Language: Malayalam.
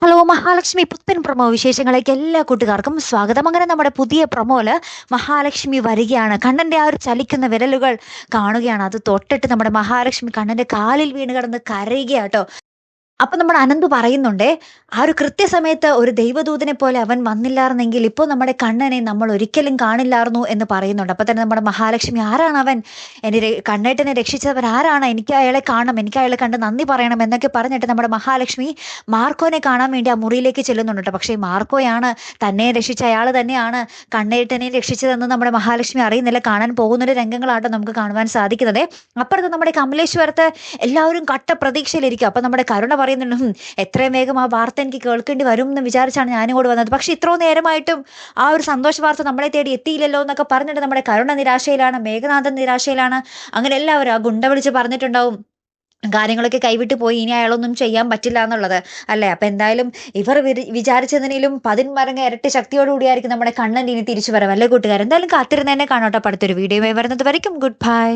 ഹലോ മഹാലക്ഷ്മി പുത്തൻ പ്രൊമോ വിശേഷങ്ങളിലേക്ക് എല്ലാ കൂട്ടുകാർക്കും സ്വാഗതം. അങ്ങനെ നമ്മുടെ പുതിയ പ്രൊമോയില് മഹാലക്ഷ്മി വരികയാണ്. കണ്ണന്റെ ആ ഒരു ചലിക്കുന്ന വിരലുകൾ കാണുകയാണ്. അത് തൊട്ടിട്ട് നമ്മുടെ മഹാലക്ഷ്മി കണ്ണന്റെ കാലിൽ വീണ് കിടന്ന് കരയുകയാട്ടോ. അപ്പൊ നമ്മുടെ അനന്ത് പറയുന്നുണ്ടേ, ആ ഒരു കൃത്യസമയത്ത് ഒരു ദൈവദൂതനെ പോലെ അവൻ വന്നില്ലായിരുന്നെങ്കിൽ ഇപ്പോൾ നമ്മുടെ കണ്ണനെ നമ്മൾ ഒരിക്കലും കാണില്ലായിരുന്നു എന്ന് പറയുന്നുണ്ട്. അപ്പൊ തന്നെ നമ്മുടെ മഹാലക്ഷ്മി, ആരാണ് അവൻ, കണ്ണേട്ടനെ രക്ഷിച്ചവർ ആരാണ്, എനിക്ക് അയാളെ കാണണം, എനിക്ക് അയാളെ കണ്ട് നന്ദി പറയണം എന്നൊക്കെ പറഞ്ഞിട്ട് നമ്മുടെ മഹാലക്ഷ്മി മാർക്കോനെ കാണാൻ വേണ്ടി ആ മുറിയിലേക്ക് ചെല്ലുന്നുണ്ട് ട്ടോ. പക്ഷേ മാർക്കോയാണ് തന്നെ രക്ഷിച്ച അയാൾ തന്നെയാണ് കണ്ണേട്ടനെ രക്ഷിച്ചതെന്ന് നമ്മുടെ മഹാലക്ഷ്മി അറിയുന്നില്ല. കാണാൻ പോകുന്ന ഒരു രംഗങ്ങളാട്ടോ നമുക്ക് കാണുവാൻ സാധിക്കുന്നത്. അപ്പുറത്ത് നമ്മുടെ കമലേശ്വരത്ത് എല്ലാവരും കട്ട പ്രതീക്ഷയിലിരിക്കും. അപ്പൊ നമ്മുടെ കരുണ പറയുന്നുണ്ട്, എത്രയും വേഗം ആ വാർത്ത എനിക്ക് കേൾക്കേണ്ടി വരും എന്ന് വിചാരിച്ചാണ് ഞാനിങ്ങോട്ട് വന്നത്. പക്ഷെ ഇത്രയും നേരമായിട്ടും ആ ഒരു സന്തോഷ വാർത്ത നമ്മളെ തേടി എത്തിയില്ലല്ലോ എന്നൊക്കെ പറഞ്ഞിട്ട് നമ്മുടെ കരുണ നിരാശയിലാണ്, മേഘനാഥൻ നിരാശയിലാണ്. അങ്ങനെ എല്ലാവരും ആ ഗുണ്ട വിളിച്ച് പറഞ്ഞിട്ടുണ്ടാവും കാര്യങ്ങളൊക്കെ കൈവിട്ട് പോയി, ഇനി അയാളൊന്നും ചെയ്യാൻ പറ്റില്ല എന്നുള്ളത് അല്ലേ. അപ്പൊ എന്തായാലും ഇവർ വിചാരിച്ചതിനും പതിന്മടങ്ങ് ഇരട്ടി ശക്തിയോടുകൂടിയായിരിക്കും നമ്മുടെ കണ്ണൻ ഇനി തിരിച്ചു വരവ് അല്ലേ കൂട്ടുകാർ. എന്തായാലും കാത്തിരുന്ന് തന്നെ കാണോട്ടോ. അടുത്തൊരു വീഡിയോ വരുന്നത് വരയ്ക്കും ഗുഡ് ബൈ.